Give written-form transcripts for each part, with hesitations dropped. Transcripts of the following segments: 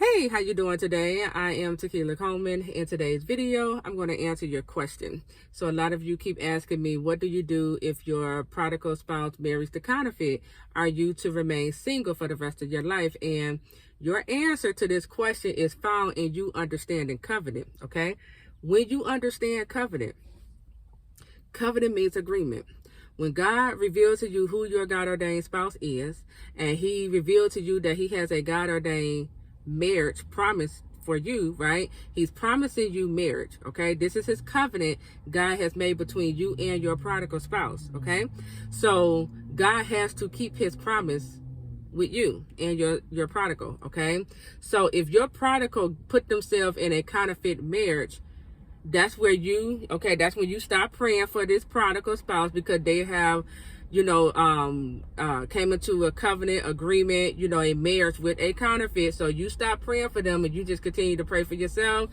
Hey, how you doing today? I am Tequila Coleman. In today's video, I'm going to answer your question. So a lot of you keep asking me, what do you do if your prodigal spouse marries the counterfeit? Are you to remain single for the rest of your life? And your answer to this question is found in you understanding covenant, okay? When you understand covenant, covenant means agreement. When God reveals to you who your God-ordained spouse is, and he revealed to you that he has a God-ordained marriage promise for you, right? He's promising you marriage, okay? This is his covenant God has made between you and your prodigal spouse, okay? So God has to keep his promise with you and your prodigal, okay? So if your prodigal put themselves in a counterfeit marriage, that's where that's when you stop praying for this prodigal spouse, because they have, came into a covenant agreement, a marriage with a counterfeit. So you stop praying for them and you just continue to pray for yourself,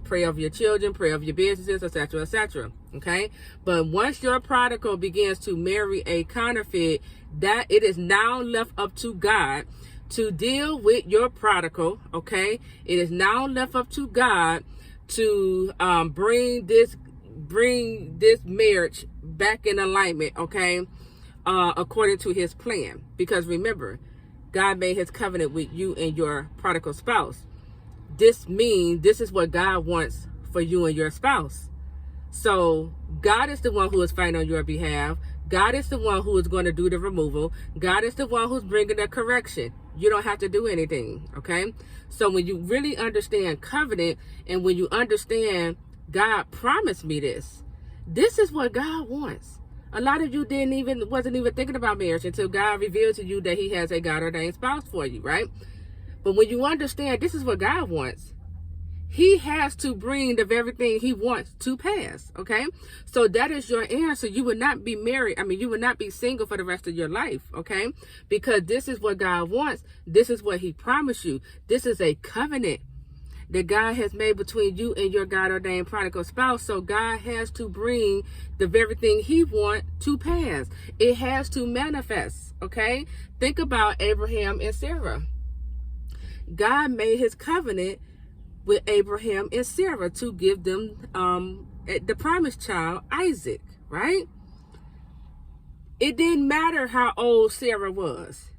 pray over your children, pray over your businesses, etc., etc. Okay. But once your prodigal begins to marry a counterfeit, that it is now left up to God to deal with your prodigal. Okay. It is now left up to God to bring this marriage back in alignment, okay, according to his plan. Because remember, God made his covenant with you and your prodigal spouse. This means this is what God wants for you and your spouse. So God is the one who is fighting on your behalf. God is the one who is going to do the removal. God is the one who's bringing the correction. You don't have to do anything, okay? So when you really understand covenant, and when you understand God promised me this is what God wants. A lot of you wasn't even thinking about marriage until God revealed to you that he has a God-ordained spouse for you, right? But when you understand this is what God wants, he has to bring the very thing he wants to pass, okay? So that is your answer. You would not be married. You would not be single for the rest of your life, okay? Because this is what God wants. This is what he promised you. This is a covenant that God has made between you and your God-ordained prodigal spouse. So God has to bring the very thing he wants to pass. It has to manifest, okay? Think about Abraham and Sarah. God made his covenant with Abraham and Sarah to give them the promised child, Isaac, right? It didn't matter how old Sarah was.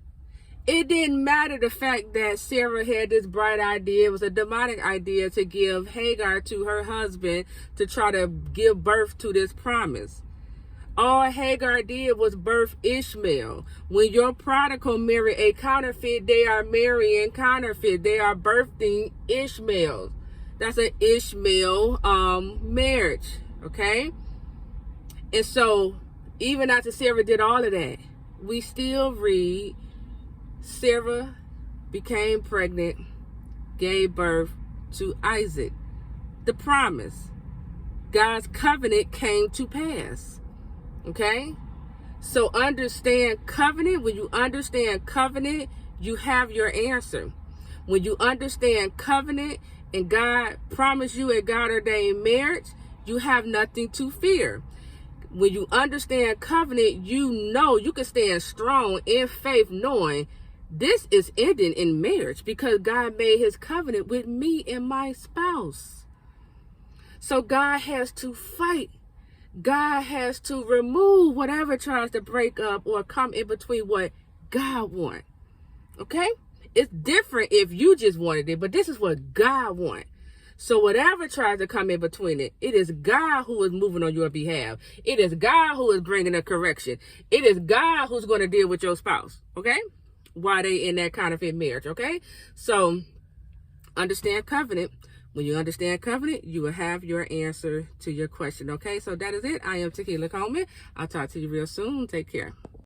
It didn't matter the fact that Sarah had this bright idea. It was a demonic idea to give Hagar to her husband to try to give birth to this promise. All Hagar did was birth Ishmael. When your prodigal marry a counterfeit, they are marrying counterfeit. They are birthing Ishmael. That's an Ishmael marriage, okay? And so even after Sarah did all of that, we still read Sarah became pregnant, gave birth to Isaac. The promise, God's covenant came to pass. Okay, so understand covenant. When you understand covenant, you have your answer. When you understand covenant and God promised you a God-ordained marriage, you have nothing to fear. When you understand covenant, you can stand strong in faith, knowing this is ending in marriage because God made his covenant with me and my spouse. So God has to fight. God has to remove whatever tries to break up or come in between what God wants. Okay? It's different if you just wanted it, but this is what God wants. So whatever tries to come in between it is God who is moving on your behalf. It is God who is bringing a correction. It is God who's going to deal with your spouse, okay? While they in that counterfeit marriage, okay? So understand covenant. When you understand covenant, you will have your answer to your question, okay? So that is it. I am Tequila Coleman. I'll talk to you real soon. Take care.